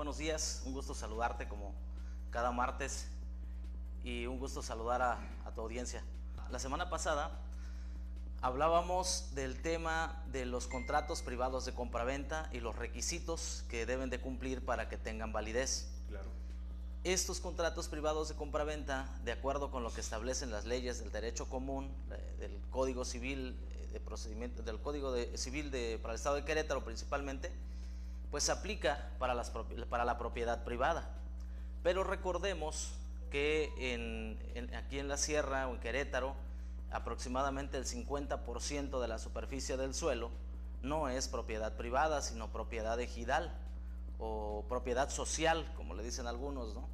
buenos días, un gusto saludarte como cada martes y un gusto saludar a tu audiencia. La semana pasada hablábamos del tema de los contratos privados de compraventa y los requisitos que deben de cumplir para que tengan validez. Claro. Estos contratos privados de compraventa, de acuerdo con lo que establecen las leyes del derecho común, del Código Civil de procedimiento, del Código Civil para el Estado de Querétaro principalmente, pues se aplica para la propiedad privada. Pero recordemos que aquí en la Sierra o en Querétaro, aproximadamente el 50% de la superficie del suelo no es propiedad privada, sino propiedad ejidal o propiedad social, como le dicen algunos, ¿no?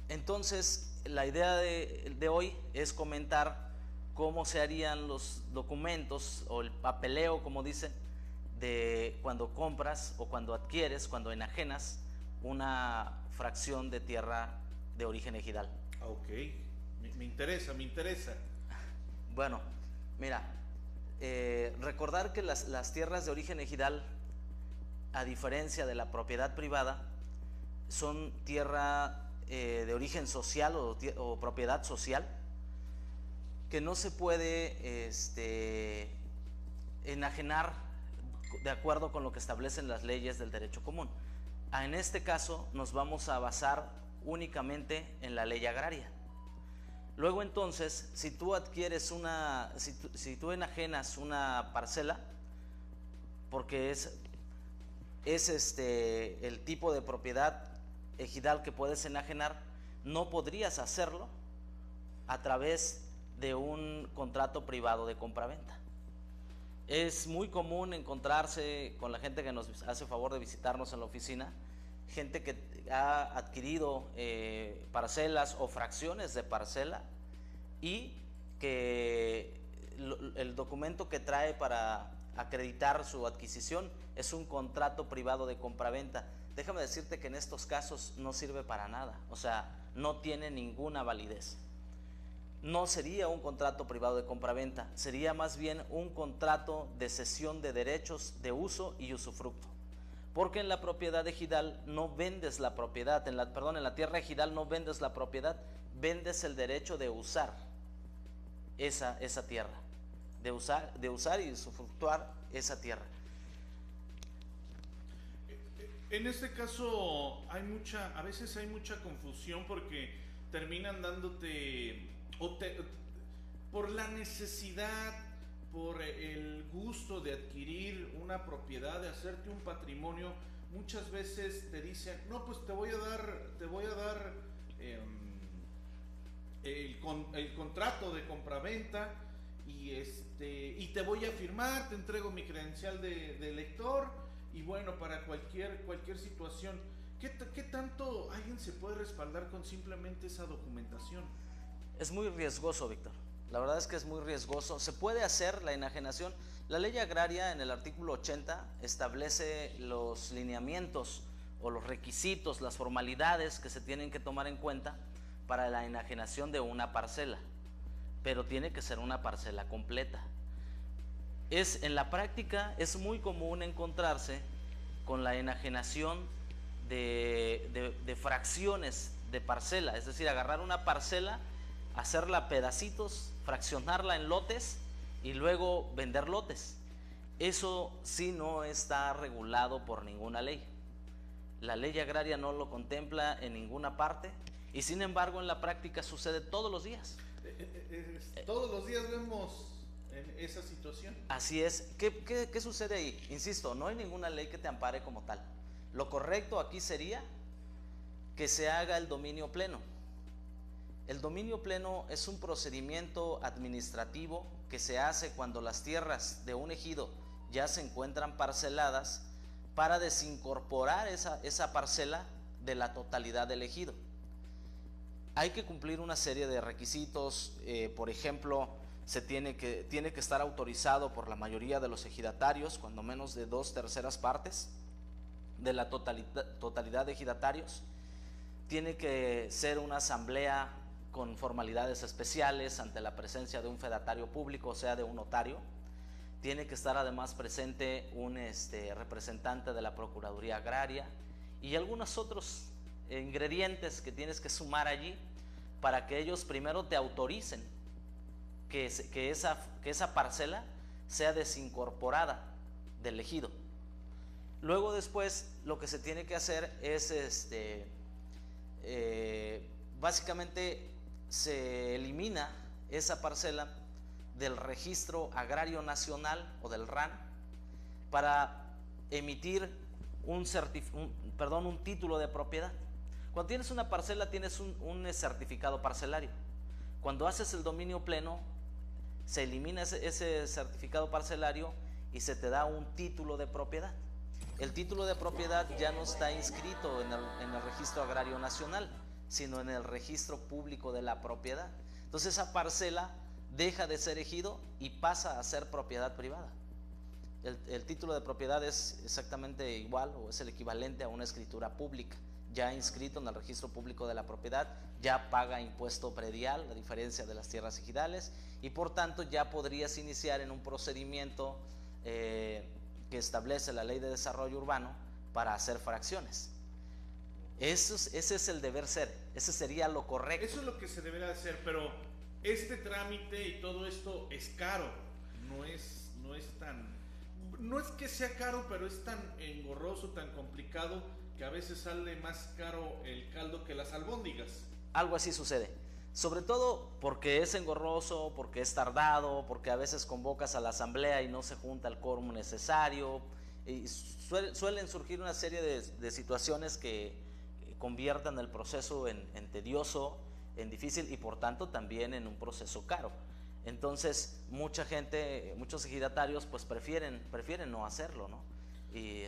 Entonces, la idea de hoy es comentar cómo se harían los documentos o el papeleo, como dicen, de cuando compras o cuando adquieres, cuando enajenas una fracción de tierra de origen ejidal. Ok, me interesa. Bueno, mira, recordar que las tierras de origen ejidal, a diferencia de la propiedad privada, son tierra de origen social o propiedad social, que no se puede enajenar de acuerdo con lo que establecen las leyes del derecho común. En este caso nos vamos a basar únicamente en la ley agraria. Luego entonces, si tú adquieres si tú enajenas una parcela, porque es el tipo de propiedad ejidal que puedes enajenar, no podrías hacerlo a través de un contrato privado de compraventa. Es muy común encontrarse con la gente que nos hace favor de visitarnos en la oficina, gente que ha adquirido parcelas o fracciones de parcela y que el documento que trae para acreditar su adquisición es un contrato privado de compraventa. Déjame decirte que en estos casos no sirve para nada, o sea, no tiene ninguna validez. No sería un contrato privado de compraventa, sería más bien un contrato de cesión de derechos de uso y usufructo. Porque en la propiedad ejidal no vendes la propiedad, en la tierra ejidal no vendes la propiedad, vendes el derecho de usar esa tierra, de usar y usufructuar esa tierra. En este caso a veces hay mucha confusión porque terminan dándote por la necesidad, por el gusto de adquirir una propiedad, de hacerte un patrimonio. Muchas veces te dicen, no, pues te voy a dar el contrato de compraventa y te voy a firmar, te entrego mi credencial de lector y bueno, para cualquier situación. ¿Qué tanto alguien se puede respaldar con simplemente esa documentación? Es muy riesgoso, Víctor. La verdad es que es muy riesgoso. Se puede hacer la enajenación. La ley agraria en el artículo 80 establece los lineamientos o los requisitos, las formalidades que se tienen que tomar en cuenta para la enajenación de una parcela. Pero tiene que ser una parcela completa. En la práctica es muy común encontrarse con la enajenación de fracciones de parcela, es decir, agarrar una parcela, hacerla a pedacitos, fraccionarla en lotes y luego vender lotes. Eso sí no está regulado por ninguna ley. La ley agraria no lo contempla en ninguna parte y sin embargo en la práctica sucede todos los días. Todos los días vemos esa situación. Así es. ¿Qué sucede ahí? Insisto, no hay ninguna ley que te ampare como tal. Lo correcto aquí sería que se haga el dominio pleno. El dominio pleno es un procedimiento administrativo que se hace cuando las tierras de un ejido ya se encuentran parceladas para desincorporar esa parcela de la totalidad del ejido. Hay que cumplir una serie de requisitos, por ejemplo, tiene que estar autorizado por la mayoría de los ejidatarios, cuando menos de 2/3 partes de la totalidad de ejidatarios. Tiene que ser una asamblea con formalidades especiales ante la presencia de un fedatario público, o sea, de un notario. Tiene que estar además presente un representante de la Procuraduría Agraria y algunos otros ingredientes que tienes que sumar allí para que ellos primero te autoricen que esa parcela sea desincorporada del ejido. Luego después lo que se tiene que hacer es básicamente se elimina esa parcela del Registro Agrario Nacional o del RAN para emitir un título de propiedad. Cuando tienes una parcela tienes un certificado parcelario. Cuando haces el dominio pleno se elimina ese certificado parcelario y se te da un título de propiedad. El título de propiedad ya no está inscrito en el Registro Agrario Nacional, sino en el Registro Público de la Propiedad. Entonces esa parcela deja de ser ejido y pasa a ser propiedad privada. El título de propiedad es exactamente igual o es el equivalente a una escritura pública, ya inscrito en el Registro Público de la Propiedad, ya paga impuesto predial, a diferencia de las tierras ejidales, y por tanto ya podrías iniciar en un procedimiento que establece la Ley de Desarrollo Urbano para hacer fracciones. Ese es el deber ser, ese sería lo correcto. Eso es lo que se debería hacer, pero este trámite y todo esto es caro, no es que sea caro, pero es tan engorroso, tan complicado, que a veces sale más caro el caldo que las albóndigas. Algo así sucede, sobre todo porque es engorroso, porque es tardado, porque a veces convocas a la asamblea y no se junta el quórum necesario, y suelen surgir una serie de situaciones que conviertan el proceso en tedioso, en difícil y por tanto también en un proceso caro. Entonces mucha gente, muchos ejidatarios pues prefieren no hacerlo, ¿no? Y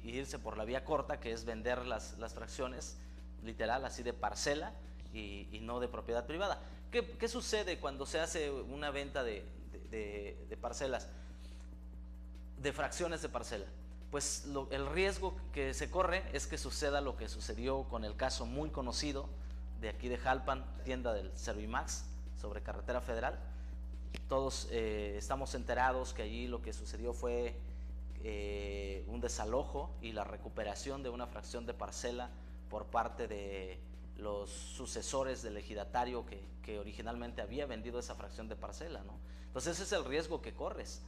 irse por la vía corta, que es vender las fracciones, literal, así de parcela y no de propiedad privada. ¿Qué sucede cuando se hace una venta de parcelas, de fracciones de parcela? Pues el riesgo que se corre es que suceda lo que sucedió con el caso muy conocido de aquí de Jalpan, tienda del Servimax, sobre Carretera Federal. Todos estamos enterados que allí lo que sucedió fue un desalojo y la recuperación de una fracción de parcela por parte de los sucesores del ejidatario que originalmente había vendido esa fracción de parcela, ¿no? Entonces ese es el riesgo que corres.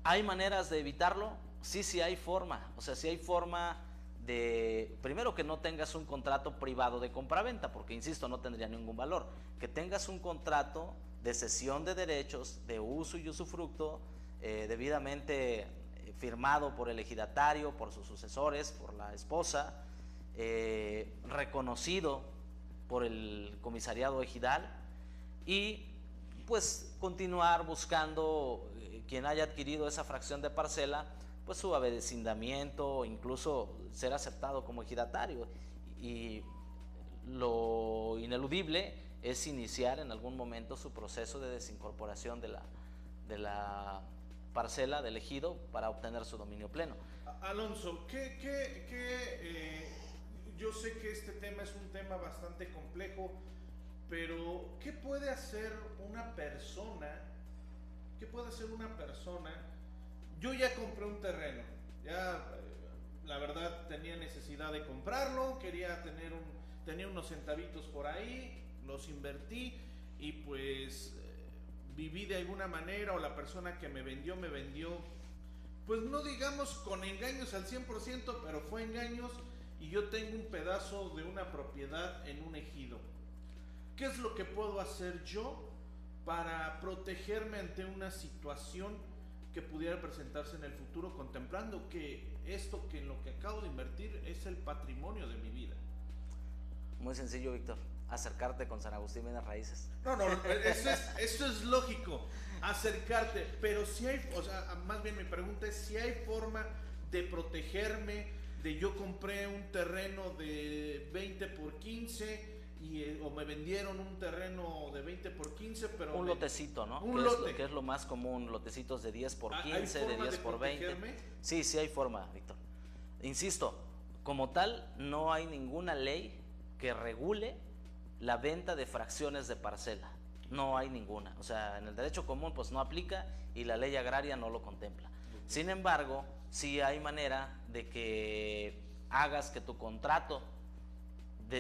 ¿Hay maneras de evitarlo? Sí hay forma. O sea, sí hay forma de, primero, que no tengas un contrato privado de compraventa, porque insisto, no tendría ningún valor. Que tengas un contrato de cesión de derechos, de uso y usufructo, debidamente firmado por el ejidatario, por sus sucesores, por la esposa, reconocido por el comisariado ejidal, y pues continuar buscando quien haya adquirido esa fracción de parcela, pues su avecindamiento, incluso ser aceptado como ejidatario. Y lo ineludible es iniciar en algún momento su proceso de desincorporación de la parcela del ejido para obtener su dominio pleno. Alonso, yo sé que este tema es un tema bastante complejo, pero ¿qué puede hacer una persona? Yo ya compré un terreno, ya la verdad tenía necesidad de comprarlo, tenía unos centavitos por ahí, los invertí y pues viví de alguna manera, o la persona que me vendió, pues no digamos con engaños al 100%, pero fue engaños, y yo tengo un pedazo de una propiedad en un ejido. ¿Qué es lo que puedo hacer yo para protegerme ante una situación que pudiera presentarse en el futuro, contemplando que esto que en lo que acabo de invertir es el patrimonio de mi vida? Muy sencillo, Víctor, acercarte con San Agustín Bienes Raíces. No, eso es lógico, acercarte, pero si hay, o sea, más bien mi pregunta es si hay forma de protegerme. Yo compré un terreno de 20 por 15 o me vendieron un terreno de 20 por 15, pero un lotecito, ¿no? Que es lo más común, lotecitos de 10 por 15, de 10 por 20. Sí hay forma, Víctor. Insisto, como tal, no hay ninguna ley que regule la venta de fracciones de parcela. No hay ninguna. O sea, en el derecho común pues no aplica y la ley agraria no lo contempla. Sin embargo, sí hay manera de que hagas que tu contrato,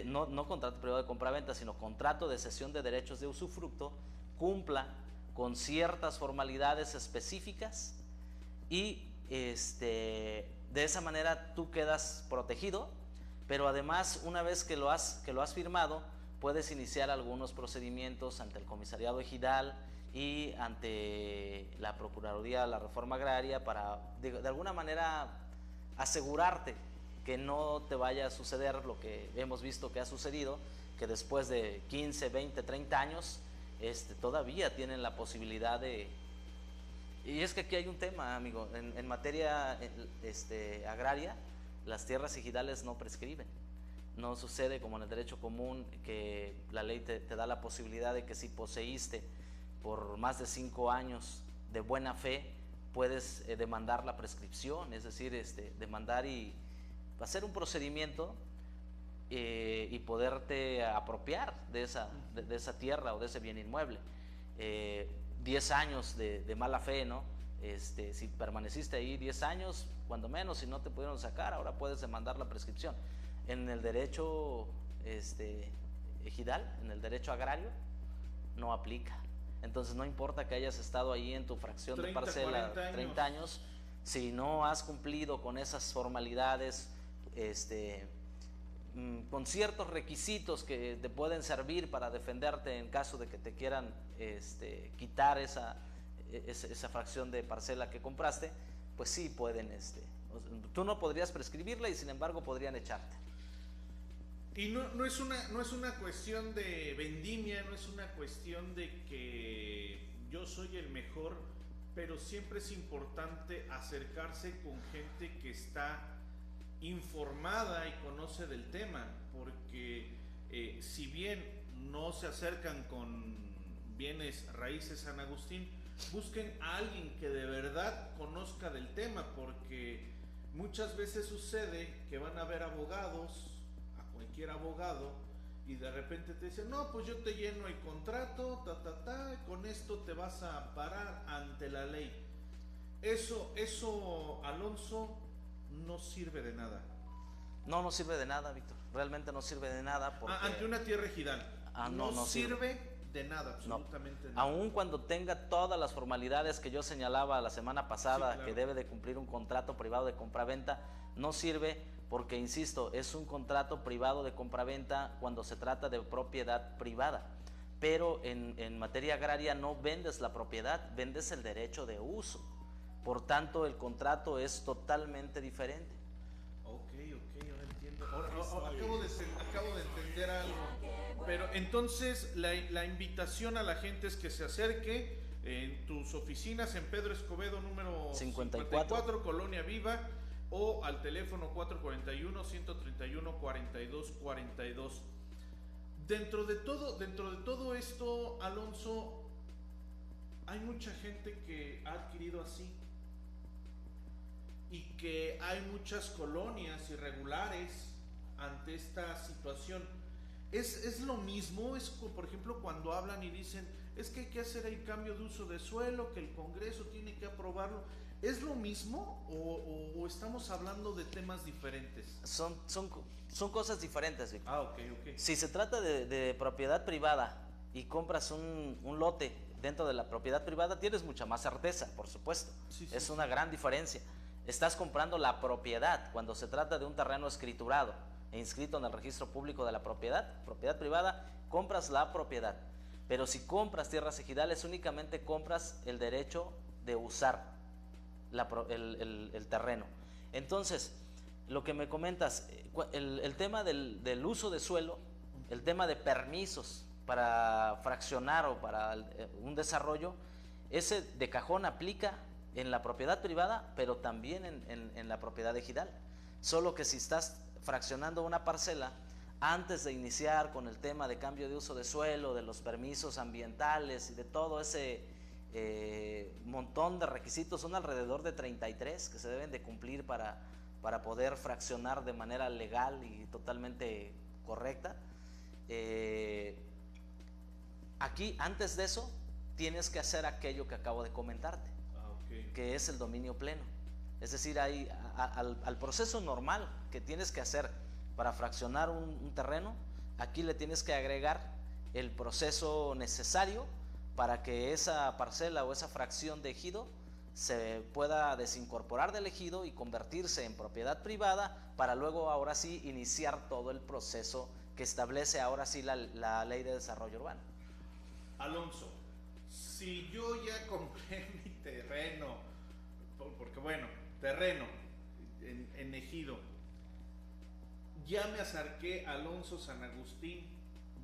no contrato privado de compraventa, sino contrato de cesión de derechos de usufructo, cumpla con ciertas formalidades específicas y de esa manera tú quedas protegido, pero además una vez que lo has firmado, puedes iniciar algunos procedimientos ante el Comisariado Ejidal y ante la Procuraduría de la Reforma Agraria para de alguna manera asegurarte que no te vaya a suceder lo que hemos visto que ha sucedido, que después de 15, 20, 30 años todavía tienen la posibilidad de... Y es que aquí hay un tema, amigo, en materia agraria, las tierras ejidales no prescriben. No sucede como en el derecho común, que la ley te da la posibilidad de que si poseíste por más de 5 años de buena fe, puedes demandar la prescripción, es decir, demandar y hacer un procedimiento y poderte apropiar de esa tierra o de ese bien inmueble. 10 años de mala fe, ¿no? Si permaneciste ahí 10 años, cuando menos, si no te pudieron sacar, ahora puedes demandar la prescripción. En el derecho ejidal, en el derecho agrario, no aplica. Entonces no importa que hayas estado ahí en tu fracción 30, de parcela 30 años, si no has cumplido con esas formalidades, con ciertos requisitos que te pueden servir para defenderte en caso de que te quieran quitar esa fracción de parcela que compraste, pues sí pueden, tú no podrías prescribirla y sin embargo podrían echarte. Y no es una cuestión de vendimia, no es una cuestión de que yo soy el mejor, pero siempre es importante acercarse con gente que está informada y conoce del tema, porque si bien no se acercan con bienes raíces San Agustín, busquen a alguien que de verdad conozca del tema, porque muchas veces sucede que van a ver abogados, cualquier abogado, y de repente te dicen, no, pues yo te lleno el contrato, con esto te vas a amparar ante la ley. Eso, Alonso, no sirve de nada. No sirve de nada, Víctor. Realmente no sirve de nada porque... ante una tierra ejidal. No sirve de nada, absolutamente nada. Aun cuando tenga todas las formalidades que yo señalaba la semana pasada, sí, claro, que debe de cumplir un contrato privado de compraventa, no sirve porque, insisto, es un contrato privado de compraventa cuando se trata de propiedad privada. Pero en materia agraria no vendes la propiedad, vendes el derecho de uso. Por tanto, el contrato es totalmente diferente. Ok, ahora entiendo. Acabo de entender algo. Pero entonces la invitación a la gente es que se acerque en tus oficinas en Pedro Escobedo número 54, Colonia Viva, o al teléfono 441-131-4242. Dentro de todo esto, Alonso, hay mucha gente que ha adquirido así, y que hay muchas colonias irregulares ante esta situación. Es lo mismo, es por ejemplo cuando hablan y dicen, es que hay que hacer el cambio de uso de suelo, que el Congreso tiene que aprobarlo. ¿Es lo mismo o estamos hablando de temas diferentes? Son cosas diferentes, Víctor. Ok. Si se trata de propiedad privada y compras un lote dentro de la propiedad privada, tienes mucha más certeza, por supuesto. Sí. Es una gran diferencia. Estás comprando la propiedad. Cuando se trata de un terreno escriturado e inscrito en el registro público de la propiedad privada, compras la propiedad. Pero si compras tierras ejidales, únicamente compras el derecho de usar el terreno. Entonces, lo que me comentas, el tema del uso de suelo, el tema de permisos para fraccionar o para un desarrollo, ese de cajón aplica en la propiedad privada, pero también en la propiedad ejidal. Solo que si estás fraccionando una parcela, antes de iniciar con el tema de cambio de uso de suelo, de los permisos ambientales y de todo ese montón de requisitos, son alrededor de 33 que se deben de cumplir para poder fraccionar de manera legal y totalmente correcta. Aquí, antes de eso, tienes que hacer aquello que acabo de comentarte, que es el dominio pleno. Es decir, al proceso normal que tienes que hacer para fraccionar un terreno, aquí le tienes que agregar el proceso necesario para que esa parcela o esa fracción de ejido se pueda desincorporar del ejido y convertirse en propiedad privada, para luego ahora sí iniciar todo el proceso que establece ahora sí la ley de desarrollo urbano. Alonso, si yo ya compré mi terreno, porque bueno, terreno en ejido, ya me acerqué a Alonso San Agustín,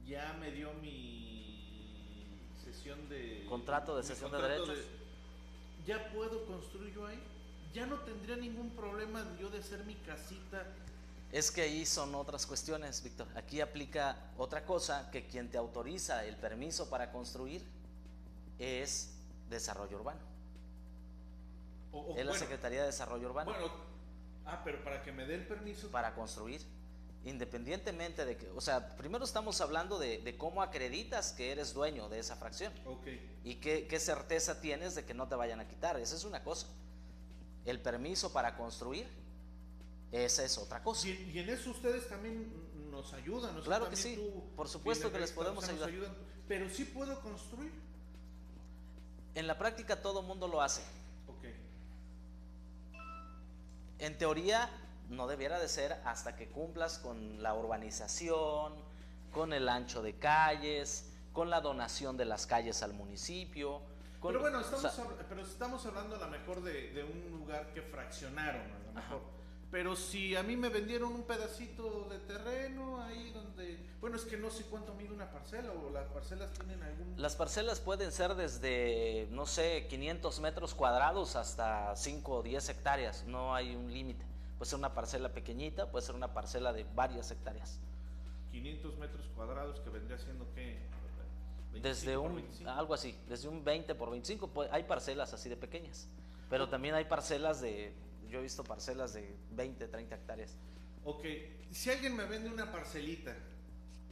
ya me dio mi sesión de... Contrato de cesión de derechos. ¿Ya puedo construir yo ahí? ¿Ya no tendría ningún problema yo de hacer mi casita? Es que ahí son otras cuestiones, Víctor. Aquí aplica otra cosa, que quien te autoriza el permiso para construir es Desarrollo Urbano. Es la Secretaría de Desarrollo Urbano. Bueno, pero para que me dé el permiso. Para construir, independientemente de que, o sea, primero estamos hablando de cómo acreditas que eres dueño de esa fracción. Okay. Y qué certeza tienes de que no te vayan a quitar. Esa es una cosa. El permiso para construir, esa es otra cosa. Y en eso ustedes también nos ayudan. ¿No? Claro que sí, por supuesto que les podemos ayudar. Pero sí puedo construir. En la práctica todo mundo lo hace. Okay. En teoría no debiera de ser hasta que cumplas con la urbanización, con el ancho de calles, con la donación de las calles al municipio. Pero bueno, estamos hablando a lo mejor de un lugar que fraccionaron, a lo mejor. Ajá. Pero si a mí me vendieron un pedacito de terreno ahí donde... Bueno, es que no sé cuánto mide una parcela, o las parcelas tienen algún... Las parcelas pueden ser desde, no sé, 500 metros cuadrados hasta 5 o 10 hectáreas, no hay un límite. Puede ser una parcela pequeñita, puede ser una parcela de varias hectáreas. 500 metros cuadrados, que vendría siendo ¿qué? Desde algo así, desde un 20 por 25, pues, hay parcelas así de pequeñas. Pero también hay parcelas yo he visto parcelas de 20, 30 hectáreas. Ok, si alguien me vende una parcelita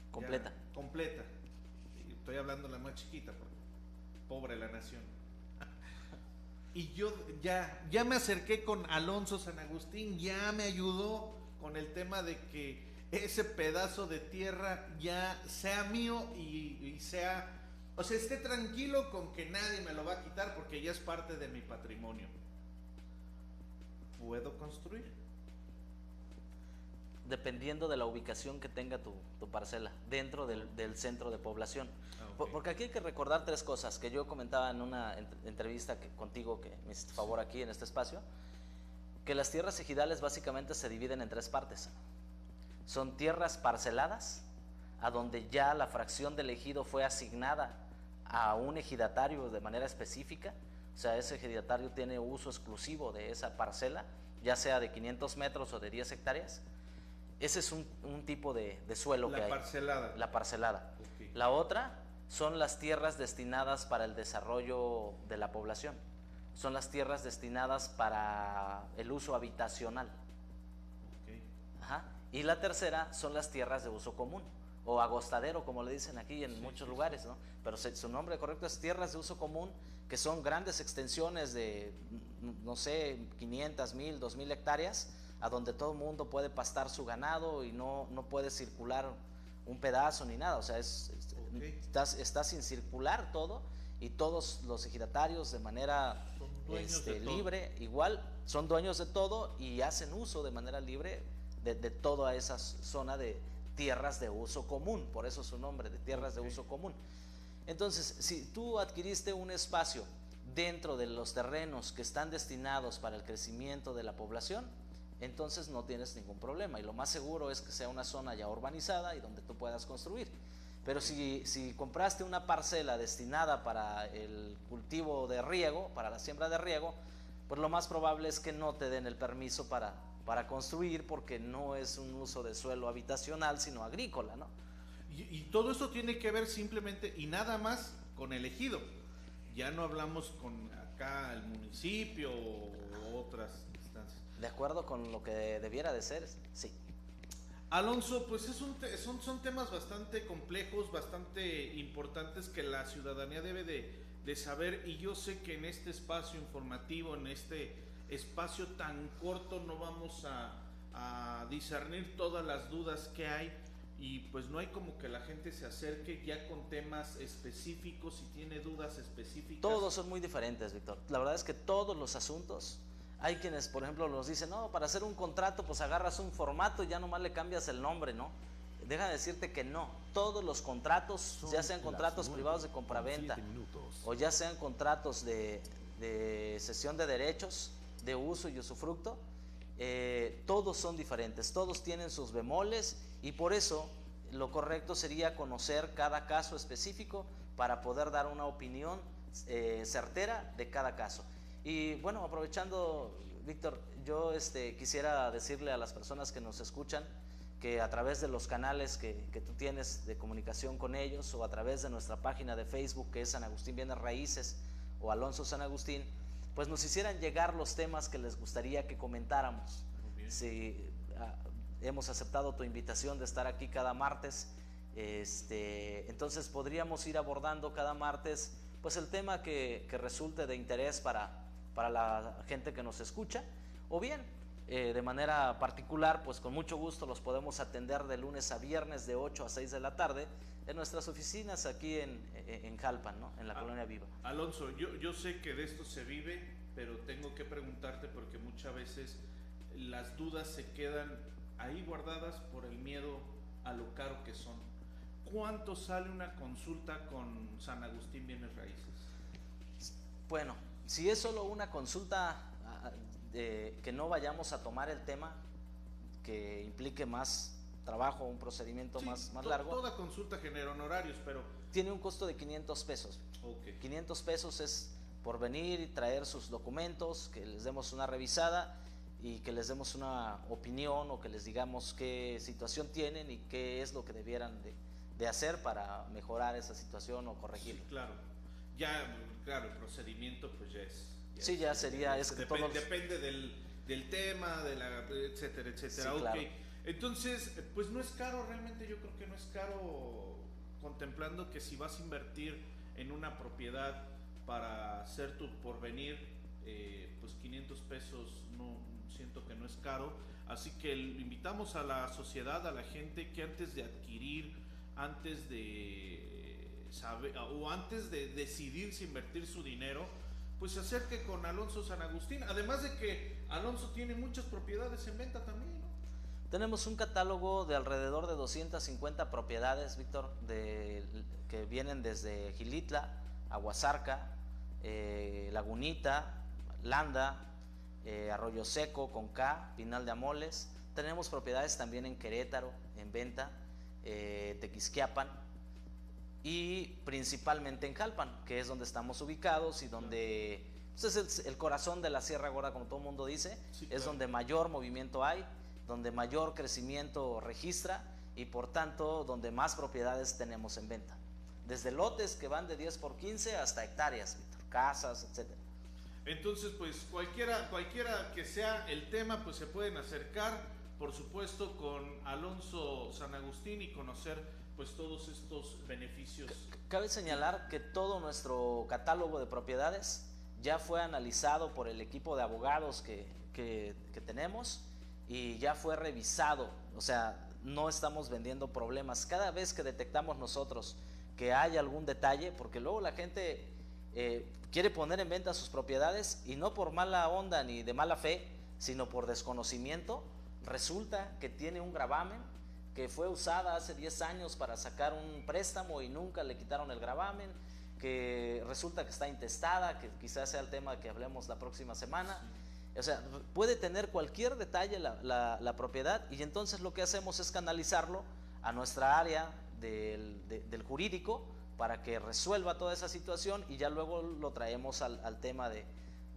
completa, estoy hablando la más chiquita, porque pobre la nación. Y yo ya me acerqué con Alonso San Agustín, ya me ayudó con el tema de que ese pedazo de tierra ya sea mío y sea, o sea, esté tranquilo con que nadie me lo va a quitar porque ya es parte de mi patrimonio. ¿Puedo construir? Dependiendo de la ubicación que tenga tu parcela dentro del centro de población. Okay. Porque aquí hay que recordar tres cosas que yo comentaba en una entrevista contigo, que me hiciste favor aquí en este espacio, que las tierras ejidales básicamente se dividen en tres partes. Son tierras parceladas, a donde ya la fracción del ejido fue asignada a un ejidatario de manera específica. O sea, ese ejidatario tiene uso exclusivo de esa parcela, ya sea de 500 metros o de 10 hectáreas. Ese es un tipo de suelo que hay. La parcelada. Okay. La otra son las tierras destinadas para el desarrollo de la población. Son las tierras destinadas para el uso habitacional. Okay. Ajá. Y la tercera son las tierras de uso común, o agostadero, como le dicen aquí en muchos lugares, ¿no? Pero su nombre correcto es tierras de uso común, que son grandes extensiones de, no sé, 500, 1000, 2000 hectáreas, a donde todo el mundo puede pastar su ganado y no puede circular un pedazo ni nada. O sea, está sin circular todo, y todos los ejidatarios de manera libre, igual, son dueños de todo y hacen uso de manera libre de toda esa zona de tierras de uso común, por eso su nombre, de tierras de uso común. Entonces, si tú adquiriste un espacio dentro de los terrenos que están destinados para el crecimiento de la población, entonces no tienes ningún problema, y lo más seguro es que sea una zona ya urbanizada y donde tú puedas construir. Pero si compraste una parcela destinada para el cultivo de riego, para la siembra de riego, pues lo más probable es que no te den el permiso para construir, porque no es un uso de suelo habitacional, sino agrícola, ¿no? Y todo esto tiene que ver simplemente y nada más con el ejido. Ya no hablamos con acá el municipio o otras instancias. De acuerdo con lo que debiera de ser, sí. Alonso, pues son temas bastante complejos, bastante importantes que la ciudadanía debe de saber, y yo sé que en este espacio informativo, en este espacio tan corto no vamos a discernir todas las dudas que hay, y pues no hay como que la gente se acerque ya con temas específicos y tiene dudas específicas. Todos son muy diferentes, Víctor. La verdad es que todos los asuntos, hay quienes, por ejemplo, nos dicen, no, para hacer un contrato, pues agarras un formato y ya nomás le cambias el nombre, ¿no? Déjame decirte que no. Todos los contratos, ya sean contratos privados de compraventa o ya sean contratos de cesión de derechos, de uso y usufructo, todos son diferentes, todos tienen sus bemoles, y por eso lo correcto sería conocer cada caso específico para poder dar una opinión certera de cada caso. Y bueno, aprovechando, Víctor, yo quisiera decirle a las personas que nos escuchan que a través de los canales que tú tienes de comunicación con ellos, o a través de nuestra página de Facebook, que es San Agustín Bienes Raíces o Alonso San Agustín, pues nos hicieran llegar los temas que les gustaría que comentáramos. Si hemos aceptado tu invitación de estar aquí cada martes, entonces podríamos ir abordando cada martes pues el tema que resulte de interés para la gente que nos escucha, o bien de manera particular, pues con mucho gusto los podemos atender de lunes a viernes de 8 a 6 de la tarde en nuestras oficinas aquí en Jalpan, ¿no? En la Colonia Viva. Alonso, yo sé que de esto se vive, pero tengo que preguntarte porque muchas veces las dudas se quedan ahí guardadas por el miedo a lo caro que son. ¿Cuánto sale una consulta con San Agustín Bienes Raíces? Bueno, si es solo una consulta que no vayamos a tomar el tema que implique más trabajo, un procedimiento más largo. Toda consulta genera honorarios, pero tiene un costo de 500 pesos. Okay. 500 pesos es por venir y traer sus documentos, que les demos una revisada y que les demos una opinión, o que les digamos qué situación tienen y qué es lo que debieran de hacer para mejorar esa situación o corregirlo. Sí, claro. Claro, el procedimiento pues ya sería, es que depende del tema, etcétera, etcétera. Sí, okay. Claro. Entonces, pues no es caro, realmente yo creo que no es caro, contemplando que si vas a invertir en una propiedad para hacer tu porvenir, pues 500 pesos no siento que no es caro. Así que invitamos a la sociedad, a la gente, que antes de adquirir, antes de saber o antes de decidir si invertir su dinero, pues se acerque con Alonso San Agustín. Además de que Alonso tiene muchas propiedades en venta también, ¿no? Tenemos un catálogo de alrededor de 250 propiedades, Víctor, que vienen desde Gilitla, Aguasarca, Lagunita, Landa, Arroyo Seco, con K, Pinal de Amoles. Tenemos propiedades también en Querétaro en venta, Tequisquiapan, y principalmente en Jalpan, que es donde estamos ubicados y donde pues es el corazón de la Sierra Gorda, como todo el mundo dice. Sí, claro. Es donde mayor movimiento hay, donde mayor crecimiento registra, y por tanto donde más propiedades tenemos en venta, desde lotes que van de 10 por 15 hasta hectáreas, Víctor, casas, etcétera. Entonces, pues cualquiera que sea el tema, pues se pueden acercar, por supuesto, con Alonso San Agustín y conocer pues todos estos beneficios. Cabe señalar que todo nuestro catálogo de propiedades ya fue analizado por el equipo de abogados que tenemos, y ya fue revisado. O sea, no estamos vendiendo problemas. Cada vez que detectamos nosotros que hay algún detalle, porque luego la gente quiere poner en venta sus propiedades, y no por mala onda ni de mala fe, sino por desconocimiento, resulta que tiene un gravamen que fue usada hace 10 años para sacar un préstamo y nunca le quitaron el gravamen, que resulta que está intestada, que quizás sea el tema que hablemos la próxima semana. Sí. O sea, puede tener cualquier detalle la propiedad, y entonces lo que hacemos es canalizarlo a nuestra área del jurídico para que resuelva toda esa situación, y ya luego lo traemos al tema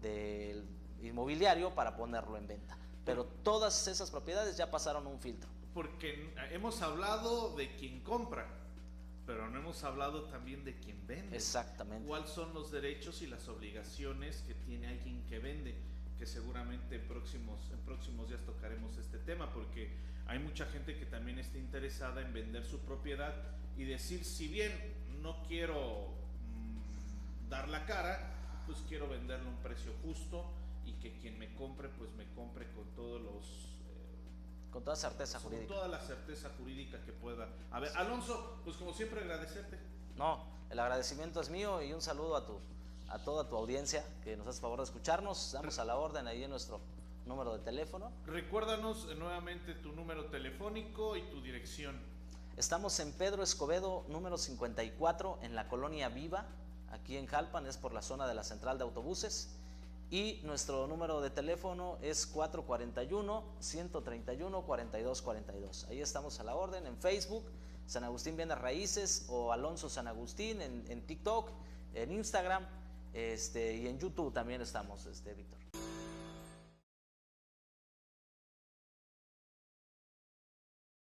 del inmobiliario para ponerlo en venta. Pero todas esas propiedades ya pasaron un filtro. Porque hemos hablado de quien compra, pero no hemos hablado también de quien vende. Exactamente. ¿Cuáles son los derechos y las obligaciones que tiene alguien que vende? Que seguramente en próximos días tocaremos este tema, porque hay mucha gente que también está interesada en vender su propiedad y decir, si bien no quiero dar la cara, pues quiero venderlo a un precio justo y que quien me compre, pues me compre con todos los... Con toda certeza con jurídica. toda la certeza jurídica que pueda. A ver, Alonso, pues como siempre agradecerte. No, el agradecimiento es mío y un saludo a toda tu audiencia que nos hace favor de escucharnos. Damos a la orden ahí en nuestro número de teléfono. Recuérdanos nuevamente tu número telefónico y tu dirección. Estamos en Pedro Escobedo, número 54, en la colonia Viva, aquí en Jalpan, es por la zona de la central de autobuses. Y nuestro número de teléfono es 441-131-4242. Ahí estamos a la orden. En Facebook, San Agustín Bienes Raíces o Alonso San Agustín, en TikTok, en Instagram, y en YouTube también estamos, Víctor.